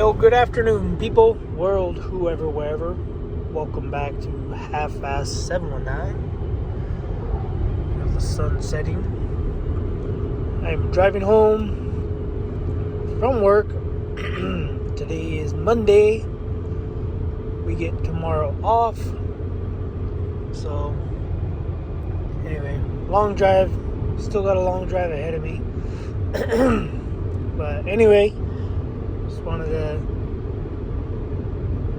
Yo, good afternoon, people, world, whoever, wherever. Welcome back to Half-Fast 719. With the sun setting. I'm driving home from work. Today is Monday. We get tomorrow off. So, anyway, long drive. Still got a long drive ahead of me. But anyway, just wanted to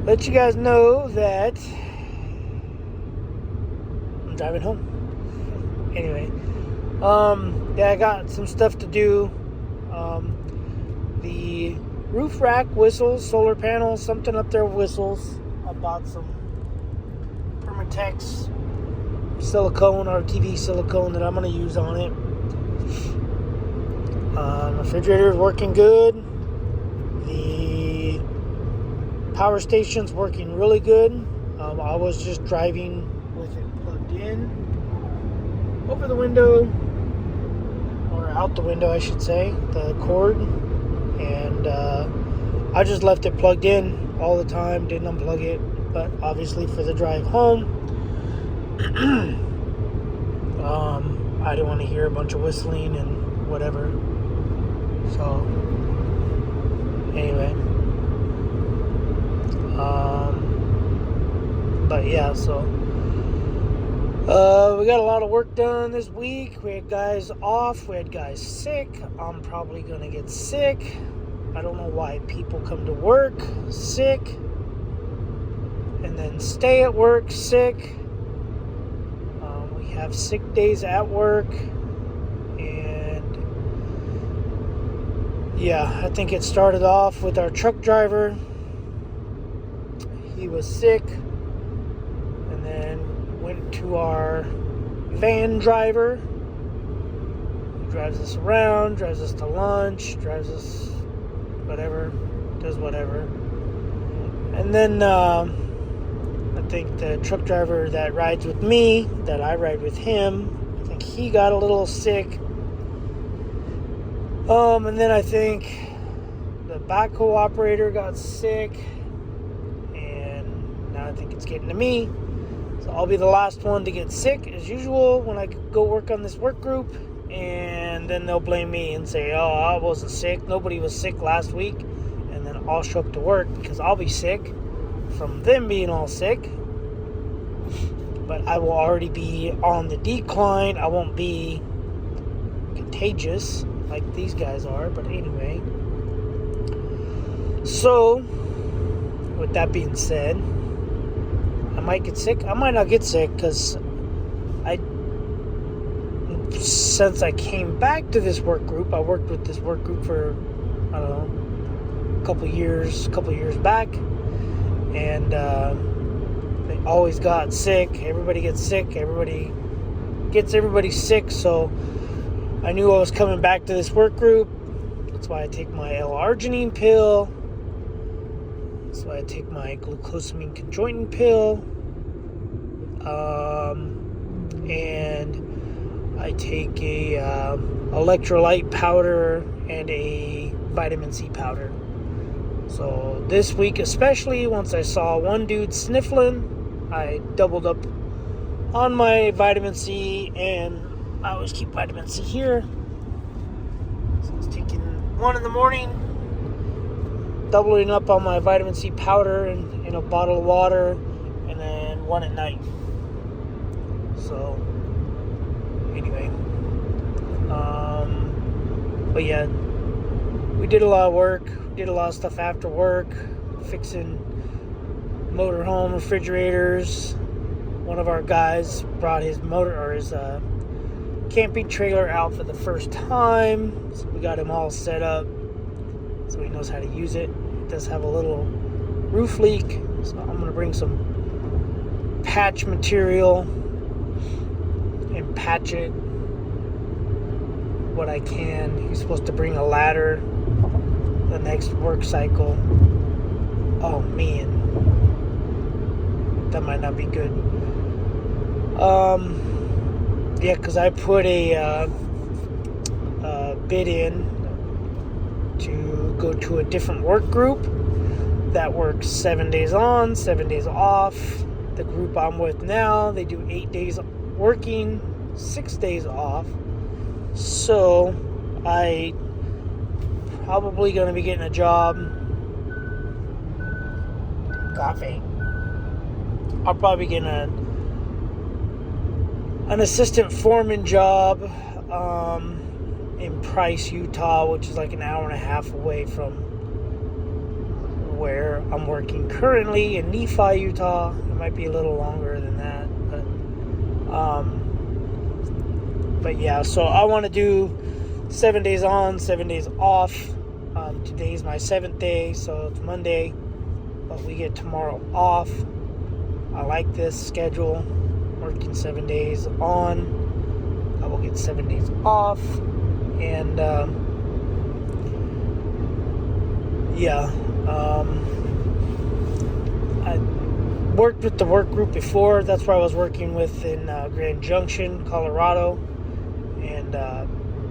let you guys know that I'm driving home. Anyway, yeah, I got some stuff to do. The roof rack whistles, solar panels, something up there whistles. I bought some Permatex silicone, RTV silicone that I'm going to use on it. Refrigerator is working good. The power station's working really good. I was just driving with it plugged in over the window, or out the window I should say, the cord, and I just left it plugged in all the time, didn't unplug it, but obviously for the drive home I didn't want to hear a bunch of whistling and whatever. So anyway, but yeah, so we got a lot of work done this week. We had guys off, we had guys sick. I'm probably gonna get sick. I don't know why people come to work sick and then stay at work sick. We have sick days at work. Yeah, I think it started off with our truck driver. He was sick, and then went to our van driver. He drives us around, drives us to lunch, drives us whatever, does whatever. And then I think the truck driver that rides with me, that I ride with him, I think he got a little sick. And then I think the backhoe operator got sick, and now I think it's getting to me. So I'll be the last one to get sick, as usual, when I go work on this work group, and then they'll blame me and say, oh, I wasn't sick, nobody was sick last week, and then I'll show up to work because I'll be sick from them being all sick, but I will already be on the decline. I won't be contagious like these guys are, but anyway. So, with that being said, I might get sick. I might not get sick because since I came back to this work group, I worked with this work group for, I don't know, a couple years back, and they always got sick. Everybody gets sick. Everybody sick, so I knew I was coming back to this work group. That's why I take my L-arginine pill. That's why I take my glucosamine conjoined pill. And I take a electrolyte powder and a vitamin C powder. So this week especially, once I saw one dude sniffling, I doubled up on my vitamin C, and I always keep vitamin C here. So I was taking one in the morning, doubling up on my vitamin C powder in a bottle of water, and then one at night. So, anyway. But yeah, we did a lot of work. We did a lot of stuff after work, fixing motorhome refrigerators. One of our guys brought his camping trailer out for the first time, so we got him all set up so he knows how to use it. It does have a little roof leak, so I'm going to bring some patch material and patch it what I can. He's supposed to bring a ladder the next work cycle. Oh man, that might not be good. Yeah, because I put a bid in to go to a different work group that works 7 days on, 7 days off. The group I'm with now, they do 8 days working, 6 days off. So I probably going to be getting a job. Coffee. I'll probably get an assistant foreman job in Price, Utah, which is like an hour and a half away from where I'm working currently in Nephi, Utah. It might be a little longer than that, but yeah. So I want to do 7 days on, 7 days off. Today's my 7th day, so it's Monday, but we get tomorrow off. I like this schedule, working 7 days on. I will get 7 days off, and I worked with the work group before. That's where I was working with in Grand Junction, Colorado, and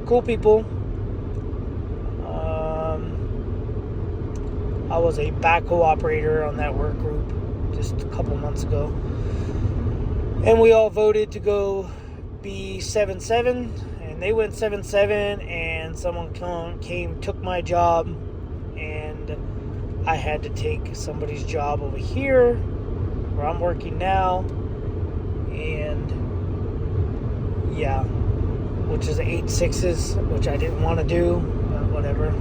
cool people. I was a backhoe operator on that work group just a couple months ago, and we all voted to go be 7-7, and they went 7-7, and someone came, took my job, and I had to take somebody's job over here where I'm working now, and yeah, which is 8-6s, which I didn't want to do, but whatever.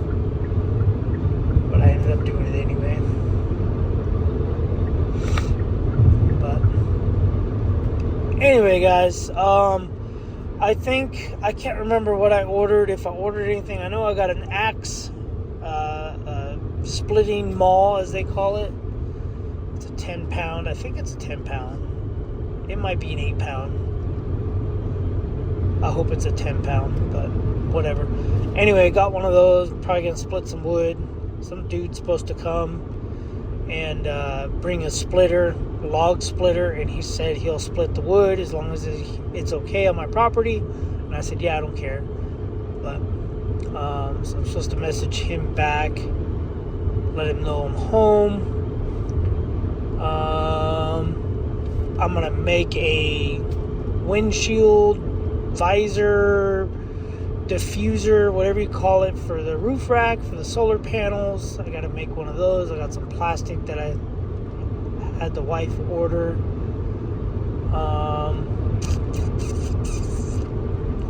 But I ended up doing it anyway. But anyway, guys, I think, I can't remember what I ordered, if I ordered anything. I know I got an axe, splitting maul, as they call it. It's a 10 pound. I think it's a 10 pound. It might be an 8 pound. I hope it's a 10 pound, but whatever. Anyway, got one of those. Probably gonna split some wood. Some dude's supposed to come and bring a splitter, a log splitter, and he said he'll split the wood as long as it's okay on my property. And I said, yeah, I don't care. But so I'm supposed to message him back, let him know I'm home. I'm gonna make a windshield visor diffuser, whatever you call it, for the roof rack, for the solar panels. I gotta make one of those. I got some plastic that I had the wife order.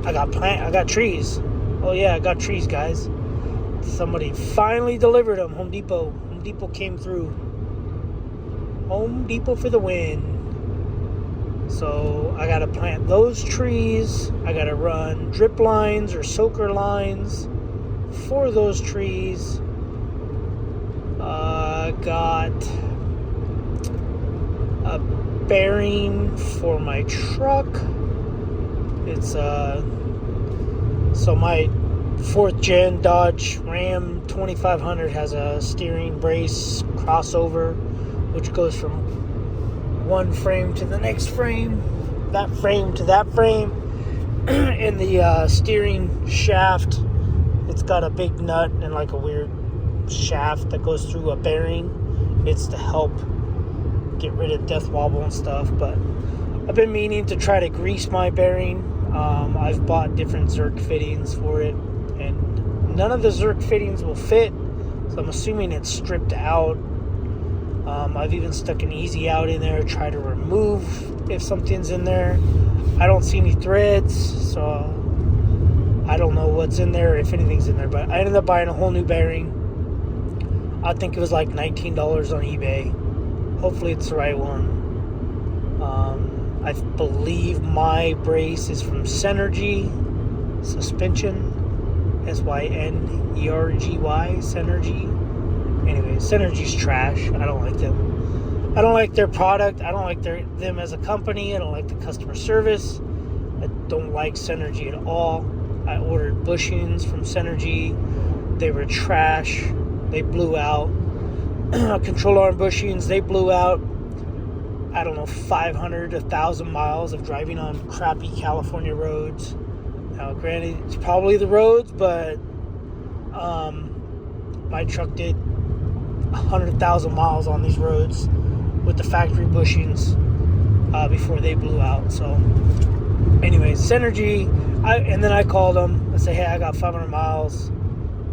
I got trees. Oh yeah, I got trees, guys. Somebody finally delivered them. Home Depot came through. Home Depot for the win. So I gotta plant those trees. I gotta run drip lines or soaker lines for those trees. Got a bearing for my truck. It's so my 4th gen Dodge Ram 2500 has a steering brace crossover, which goes from one frame to the next frame, that frame to that frame. In the steering shaft, it's got a big nut and like a weird shaft that goes through a bearing. It's to help get rid of death wobble and stuff. But I've been meaning to try to grease my bearing. I've bought different Zerk fittings for it, and none of the Zerk fittings will fit, so I'm assuming it's stripped out. I've even stuck an easy out in there, try to remove if something's in there. I don't see any threads, so I don't know what's in there, if anything's in there. But I ended up buying a whole new bearing. I think it was like $19 on eBay. Hopefully it's the right one. I believe my brace is from Synergy Suspension, Synergy, Synergy. Anyway, Synergy's trash. I don't like them. I don't like their product. I don't like them as a company. I don't like the customer service. I don't like Synergy at all. I ordered bushings from Synergy. They were trash. They blew out. Control arm bushings, they blew out. I don't know, 500, 1,000 miles of driving on crappy California roads. Now, granted, it's probably the roads, but my truck did 100,000 miles on these roads with the factory bushings before they blew out. So anyways, Synergy, and then I called him. I said, hey, I got 500 miles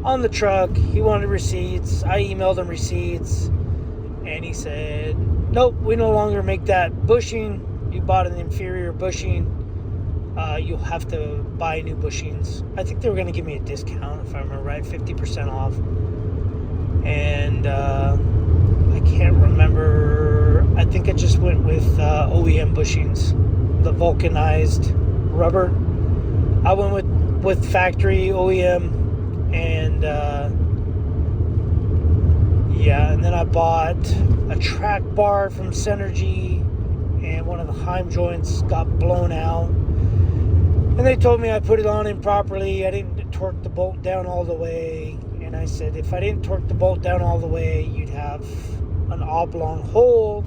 on the truck. He wanted receipts. I emailed him receipts, and he said, nope, we no longer make that bushing. You bought an inferior bushing. You'll have to buy new bushings. I think they were going to give me a discount, if I remember right, 50% off. And I can't remember. I think I just went with OEM bushings, the vulcanized rubber. I went with factory OEM, and and then I bought a track bar from Synergy, and one of the Heim joints got blown out. And they told me I put it on improperly. I didn't torque the bolt down all the way. And I said, if I didn't torque the bolt down all the way, you'd have an oblong hole.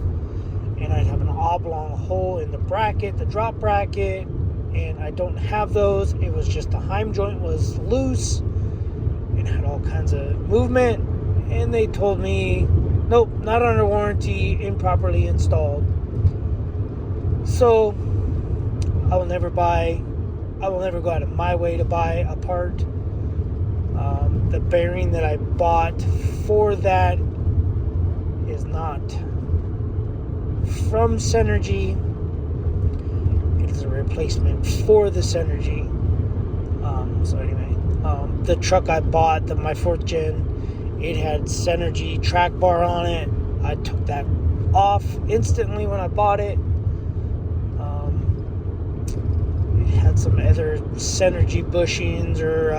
And I'd have an oblong hole in the bracket, the drop bracket. And I don't have those. It was just the Heim joint was loose and had all kinds of movement. And they told me, nope, not under warranty, improperly installed. So I will never go out of my way to buy a part. The bearing that I bought for that is not from Synergy. It is a replacement for the Synergy. So anyway, the truck I bought, my 4th gen, it had Synergy track bar on it. I took that off instantly when I bought it. Had some other Synergy bushings or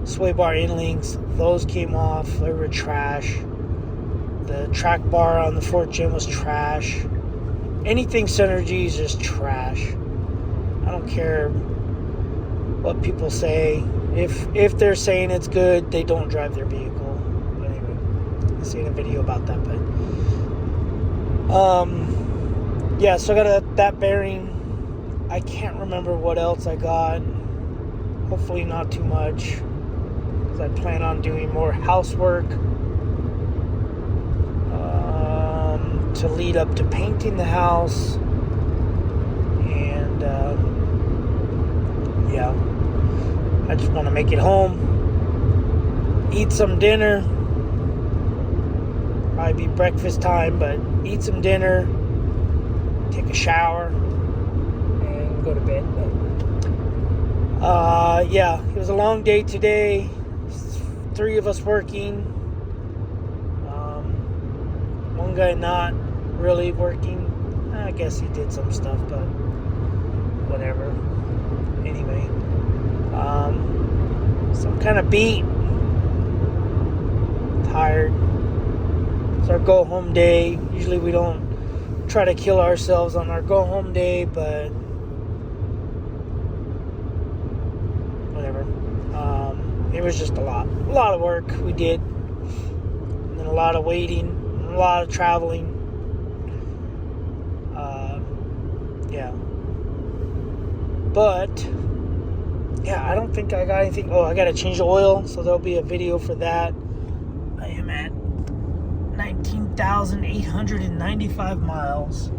sway bar end links. Those came off. They were trash. The track bar on the 4th gen was trash. Anything Synergy is just trash. I don't care what people say. If they're saying it's good, they don't drive their vehicle. But anyway, I seen a video about that. But so I got that bearing. I can't remember what else I got. Hopefully not too much, because I plan on doing more housework to lead up to painting the house. And I just want to make it home, eat some dinner. Probably be breakfast time, but eat some dinner, take a shower, go to bed. But it was a long day today. 3 of us working, one guy not really working. I guess he did some stuff, but whatever. Anyway, so I'm kind of beat, tired. It's our go home day. Usually we don't try to kill ourselves on our go home day, but it was just a lot of work we did, and then a lot of waiting, and a lot of traveling. But I don't think I got anything. Oh, I got to change the oil, so there'll be a video for that. I am at 19,895 miles.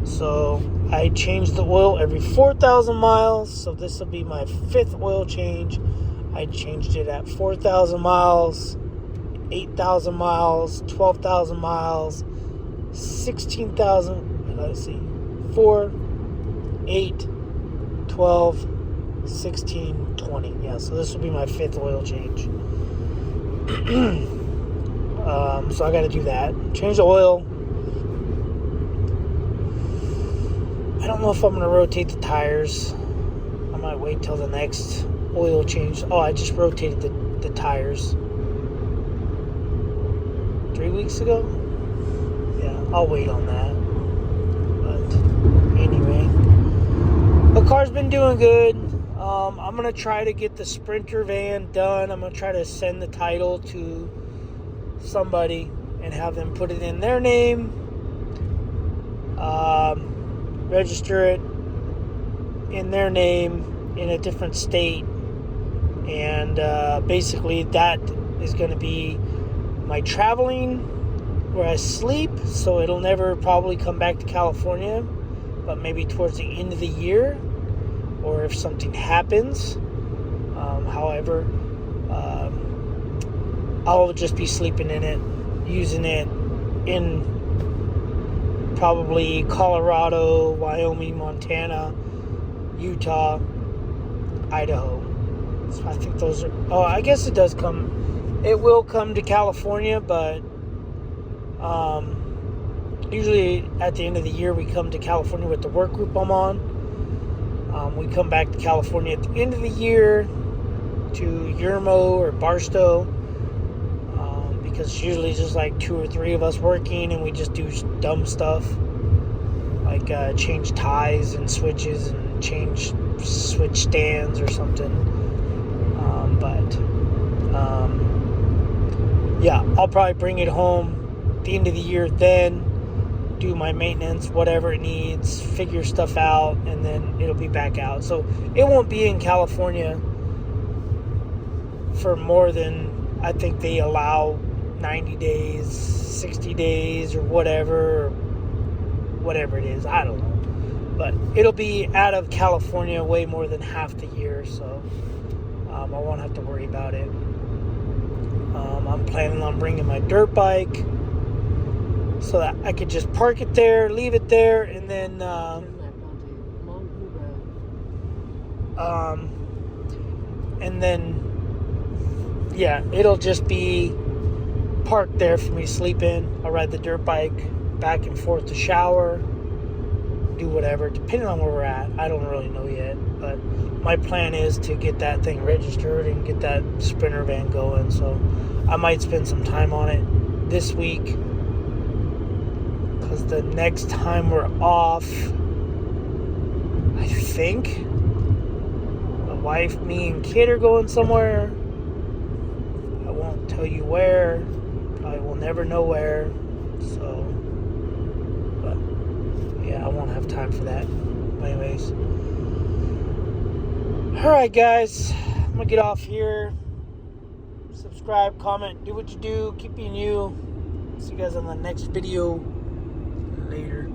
So I change the oil every 4,000 miles. So this will be my 5th oil change. I changed it at 4,000 miles, 8,000 miles, 12,000 miles, 16,000. Let's see, 4, 8, 12, 16, 20. Yeah, so this will be my 5th oil change. So I got to do that. Change the oil. I don't know if I'm going to rotate the tires. I might wait till the next oil change. Oh, I just rotated the tires 3 weeks ago. Yeah, I'll wait on that. But anyway, the car's been doing good. I'm going to try to get the Sprinter van done. I'm going to try to send the title to somebody and have them put it in their name, register it in their name in a different state, and basically that is going to be my traveling where I sleep, so it'll never probably come back to California, but maybe towards the end of the year, or if something happens. However, I'll just be sleeping in it, using it in probably Colorado, Wyoming, Montana, Utah, Idaho. So I think those are... Oh, I guess it does come... It will come to California, but usually at the end of the year we come to California with the work group I'm on. We come back to California at the end of the year to Yermo or Barstow, because it's usually just like 2 or 3 of us working, and we just do dumb stuff like change ties and switches and change switch stands or something. Yeah, I'll probably bring it home at the end of the year, then do my maintenance, whatever it needs, figure stuff out, and then it'll be back out. So it won't be in California for more than, I think they allow 90 days, 60 days, or whatever it is. I don't know. But it'll be out of California way more than half the year, so I won't have to worry about it. I'm planning on bringing my dirt bike so that I could just park it there, leave it there, and then yeah, it'll just be parked there for me to sleep in. I'll ride the dirt bike back and forth to shower, do whatever, depending on where we're at. I don't really know yet, but my plan is to get that thing registered and get that Sprinter van going. So I might spend some time on it this week, because the next time we're off, I think my wife, me, and kid are going somewhere. I won't tell you where. Probably will never know where. So, but yeah, I won't have time for that. But anyways, all right, guys, I'm gonna get off here. Subscribe, comment, do what you do, keep being you. See you guys on the next video. Later.